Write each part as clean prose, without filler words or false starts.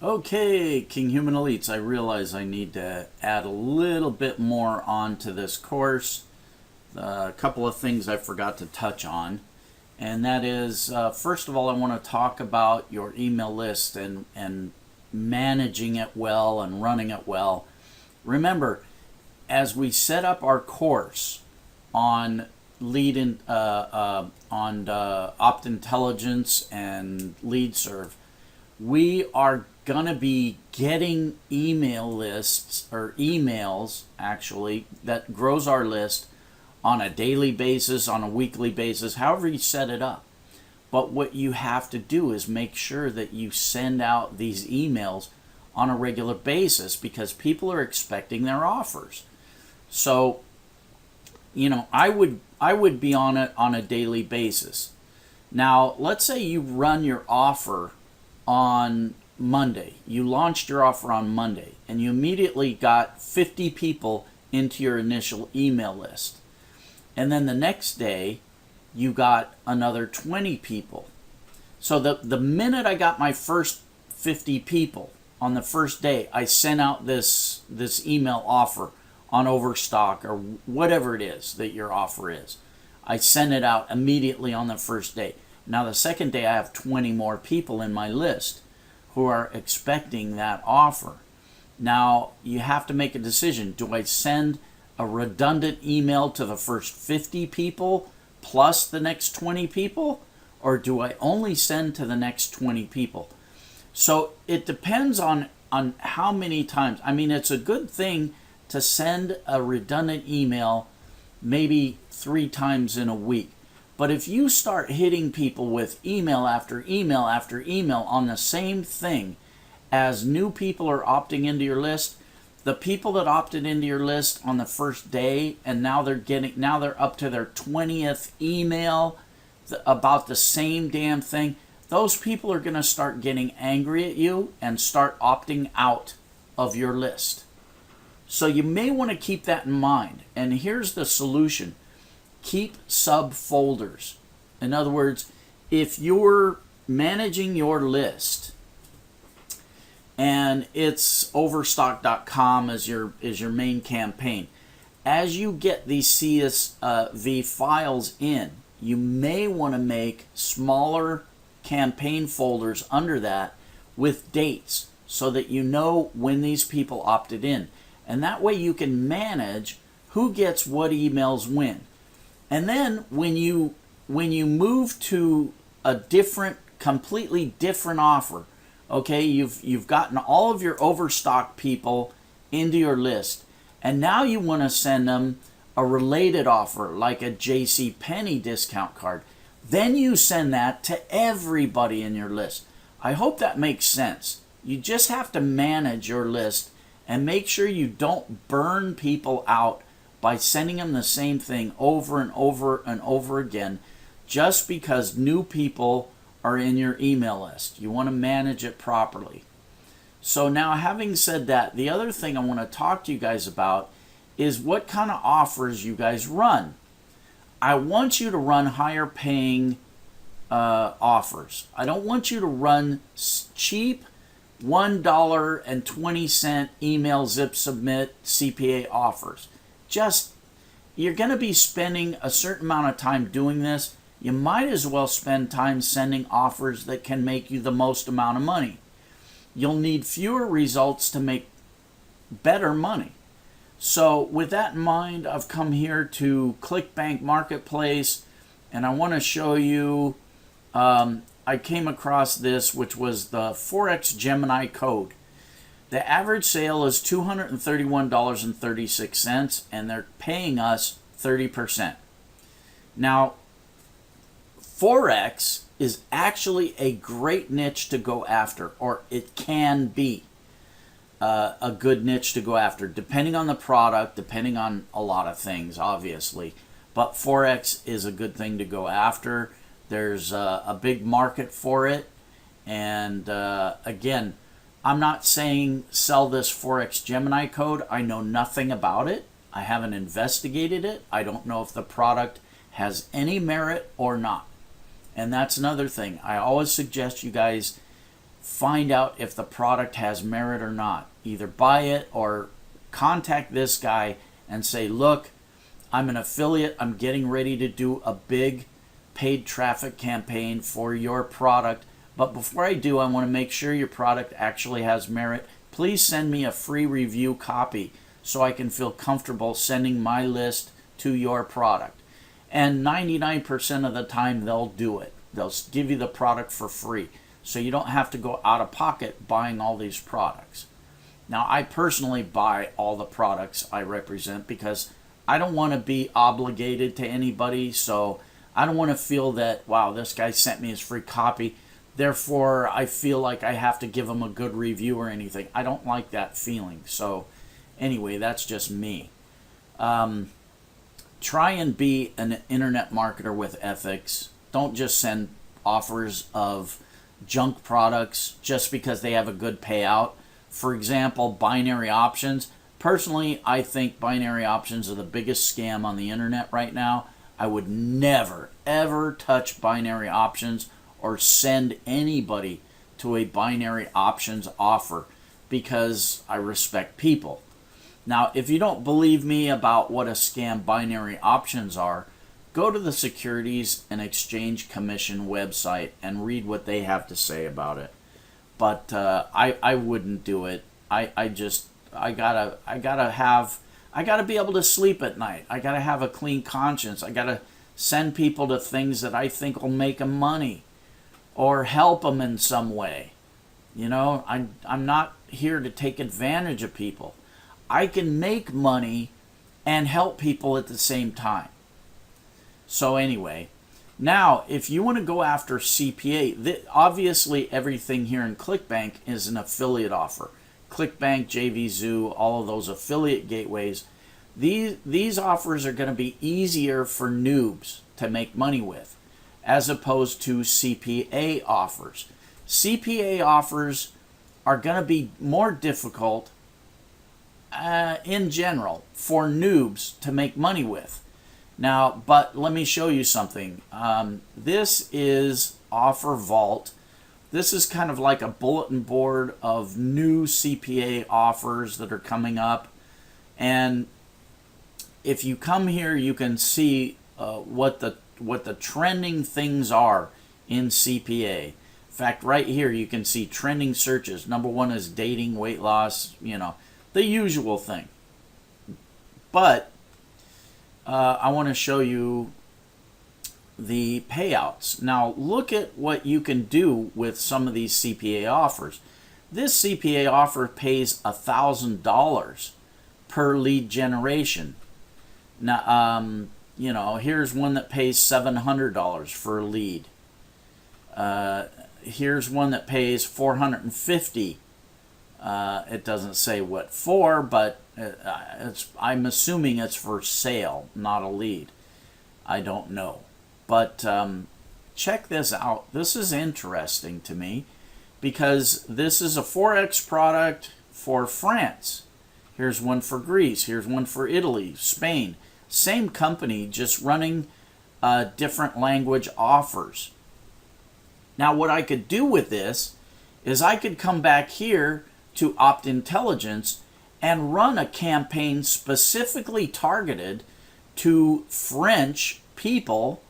Okay, King Human Elites, I realize I need to add a little bit more onto this course. A couple of things I forgot to touch on. And that is, first of all, I want to talk about your email list and managing it well and running it well. Remember, as we set up our course on Opt Intelligence and LeadServe, we are going to be getting email lists or emails actually that grows our list on a daily basis, on a weekly basis, however you set it up. But what you have to do is make sure that you send out these emails on a regular basis because people are expecting their offers. So, I would be on it on a daily basis. Now, let's say you run your offer on Monday. You launched your offer on Monday and you immediately got 50 people into your initial email list. And then the next day you got another 20 people. So the minute I got my first 50 people on the first day, I sent out this email offer on Overstock or whatever it is that your offer is. I sent it out immediately on the first day. Now the second day I have 20 more people in my list who are expecting that offer. Now you have to make a decision. Do I send a redundant email to the first 50 people plus the next 20 people? Or do I only send to the next 20 people? So it depends on how many times. I mean, it's a good thing to send a redundant email maybe 3 times in a week. But if you start hitting people with email after email after email on the same thing as new people are opting into your list, the people that opted into your list on the first day and now they're up to their 20th email about the same damn thing, those people are going to start getting angry at you and start opting out of your list. So you may want to keep that in mind. And here's the solution. Keep subfolders. In other words, if you're managing your list and it's overstock.com as your main campaign, as you get these CSV files in, you may want to make smaller campaign folders under that with dates so that you know when these people opted in. And that way you can manage who gets what emails when. And then when you move to a completely different offer, okay, you've gotten all of your Overstock people into your list, and now you want to send them a related offer like a JCPenney discount card. Then you send that to everybody in your list. I hope that makes sense. You just have to manage your list and make sure you don't burn people out by sending them the same thing over and over and over again just because new people are in your email list. You want to manage it properly. So now, having said that, the other thing I want to talk to you guys about is what kind of offers you guys run. I want you to run higher paying offers. I don't want you to run cheap $1.20 email zip submit CPA offers. You're going to be spending a certain amount of time doing this. You might as well spend time sending offers that can make you the most amount of money. You'll need fewer results to make better money. So with that in mind, I've come here to ClickBank Marketplace, and I want to show you, I came across this, which was the Forex Gemini code. The average sale is $231.36, and they're paying us 30%. Now, Forex is actually a great niche to go after, or it can be a good niche to go after, depending on the product, depending on a lot of things, obviously. But Forex is a good thing to go after. There's a big market for it. And again, I'm not saying sell this Forex Gemini code. I know nothing about it. I haven't investigated it. I don't know if the product has any merit or not. And that's another thing. I always suggest you guys find out if the product has merit or not. Either buy it or contact this guy and say, look, I'm an affiliate. I'm getting ready to do a big paid traffic campaign for your product. But before I do, I want to make sure your product actually has merit. Please send me a free review copy so I can feel comfortable sending my list to your product. And 99% of the time, they'll do it. They'll give you the product for free. So you don't have to go out of pocket buying all these products. Now, I personally buy all the products I represent because I don't want to be obligated to anybody. So I don't want to feel that, wow, this guy sent me his free copy, therefore I feel like I have to give him a good review or anything. I don't like that feeling. So anyway, that's just me. Try and be an internet marketer with ethics. Don't just send offers of junk products just because they have a good payout. For example, binary options. Personally, I think binary options are the biggest scam on the internet right now. I would never, ever touch binary options or send anybody to a binary options offer because I respect people. Now, if you don't believe me about what a scam binary options are, go to the Securities and Exchange Commission website and read what they have to say about it. But I wouldn't do it. I gotta be able to sleep at night. I gotta have a clean conscience. I gotta send people to things that I think will make them money or help them in some way. You know, I'm not here to take advantage of people. I can make money and help people at the same time. So anyway, now if you want to go after CPA, obviously everything here in ClickBank is an affiliate offer. ClickBank, JVZoo, all of those affiliate gateways. These offers are going to be easier for noobs to make money with, as opposed to CPA offers. CPA offers are going to be more difficult in general for noobs to make money with. Now, but let me show you something. This is Offer Vault. This is kind of like a bulletin board of new CPA offers that are coming up. And if you come here, you can see what the trending things are in CPA. In fact, right here you can see trending searches. Number one is dating, weight loss, the usual thing. But I want to show you the payouts. Now look at what you can do with some of these CPA offers. This CPA offer pays $1,000 per lead generation. Now, here's one that pays $700 for a lead. Here's one that pays $450. It doesn't say what for, but I'm assuming it's for sale, not a lead. I don't know. But check this out. This is interesting to me because this is a Forex product for France. Here's one for Greece. Here's one for Italy, Spain. Same company, just running different language offers. Now, what I could do with this is I could come back here to Opt Intelligence and run a campaign specifically targeted to French people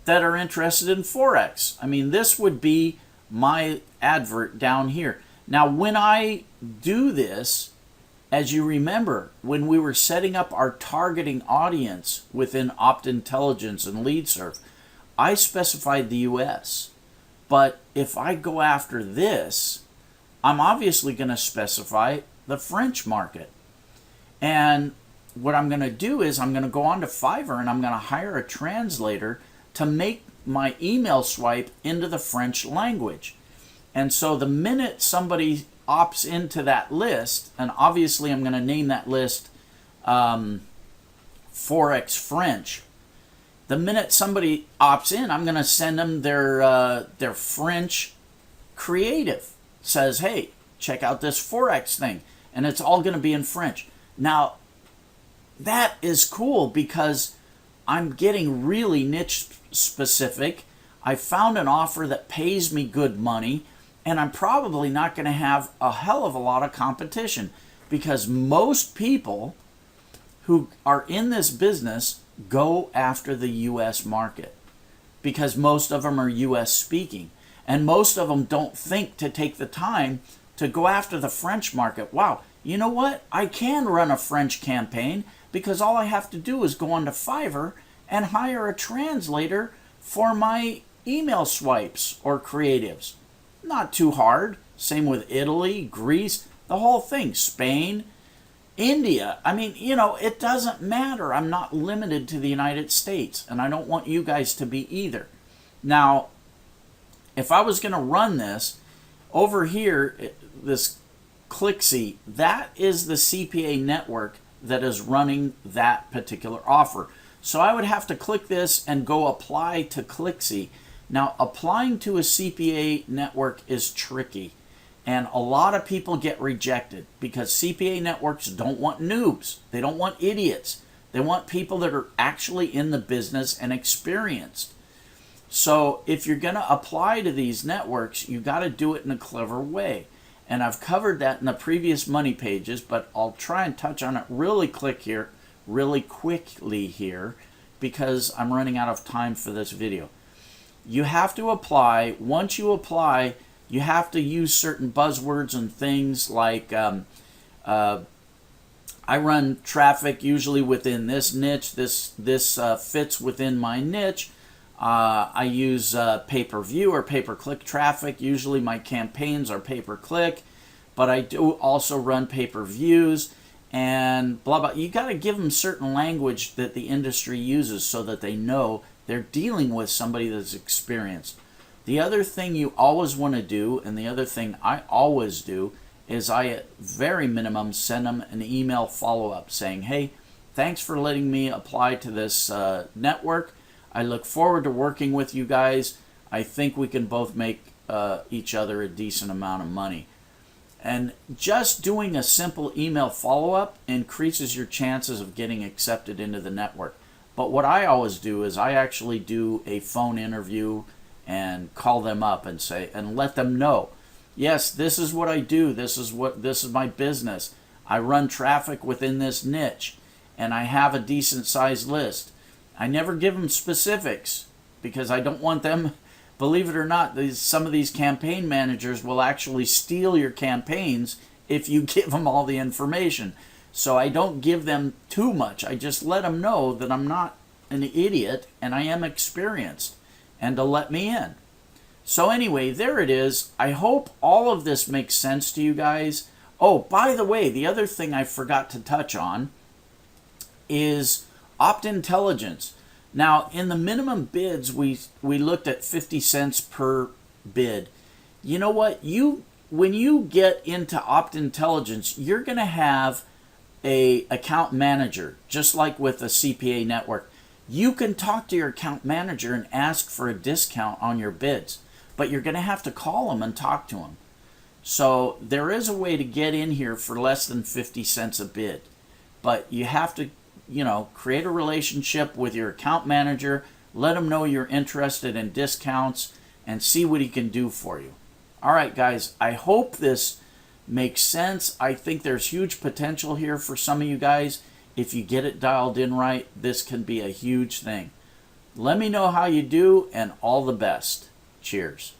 that are interested in Forex. I mean, this would be my advert down here. Now, when I do this, as you remember, when we were setting up our targeting audience within Opt Intelligence and LeadServe, I specified the US. But if I go after this, I'm obviously going to specify the French market. And what I'm going to do is I'm going to go on to Fiverr and I'm going to hire a translator to make my email swipe into the French language. And so the minute somebody opts into that list, and obviously I'm going to name that list Forex French. The minute somebody opts in, I'm going to send them their French creative. Says, hey, check out this Forex thing. And it's all going to be in French. Now, that is cool because I'm getting really niche specific. I found an offer that pays me good money. and I'm probably not going to have a hell of a lot of competition, because most people who are in this business go after the US market, because most of them are US speaking, and most of them don't think to take the time to go after the French market. Wow, you know what? I can run a French campaign because all I have to do is go onto Fiverr and hire a translator for my email swipes or creatives. Not too hard. Same with Italy, Greece, the whole thing, Spain, India. I mean, it doesn't matter. I'm not limited to the United States, and I don't want you guys to be either. Now, if I was going to run this, over here, this Clixy, that is the CPA network that is running that particular offer. So I would have to click this and go apply to Clixy. Now, applying to a CPA network is tricky, and a lot of people get rejected because CPA networks don't want noobs. They don't want idiots. They want people that are actually in the business and experienced. So if you're going to apply to these networks, you got to do it in a clever way. And I've covered that in the previous money pages, but I'll try and touch on it really quickly here, because I'm running out of time for this video. You have to apply. Once you apply, you have to use certain buzzwords and things like I run traffic usually within this niche. This fits within my niche. I use pay-per-view or pay-per-click traffic. Usually my campaigns are pay-per-click, but I do also run pay-per-views and blah, blah. You got to give them certain language that the industry uses so that they know they're dealing with somebody that's experienced. The other thing you always want to do, and the other thing I always do, is I at very minimum send them an email follow-up saying, hey, thanks for letting me apply to this network. I look forward to working with you guys. I think we can both make each other a decent amount of money. And just doing a simple email follow-up increases your chances of getting accepted into the network. But what I always do is I actually do a phone interview and call them up and say, and let them know, yes, this is what I do. This is my business. I run traffic within this niche, and I have a decent sized list. I never give them specifics because I don't want them, believe it or not, some of these campaign managers will actually steal your campaigns if you give them all the information. So I don't give them too much. I just let them know that I'm not an idiot and I am experienced, and to let me in. So anyway, there it is. I hope all of this makes sense to you guys. Oh, by the way, the other thing I forgot to touch on is Optintelligence. Now, in the minimum bids, we looked at 50 cents per bid. You know what? When you get into Optintelligence, you're going to have a account manager, just like with a CPA network. You can talk to your account manager and ask for a discount on your bids, but you're going to have to call them and talk to them. So there is a way to get in here for less than 50 cents a bid, but you have to, create a relationship with your account manager, let him know you're interested in discounts, and see what he can do for you. All right, guys, I hope this makes sense. I think there's huge potential here for some of you guys. If you get it dialed in right, this can be a huge thing. Let me know how you do, and all the best. Cheers.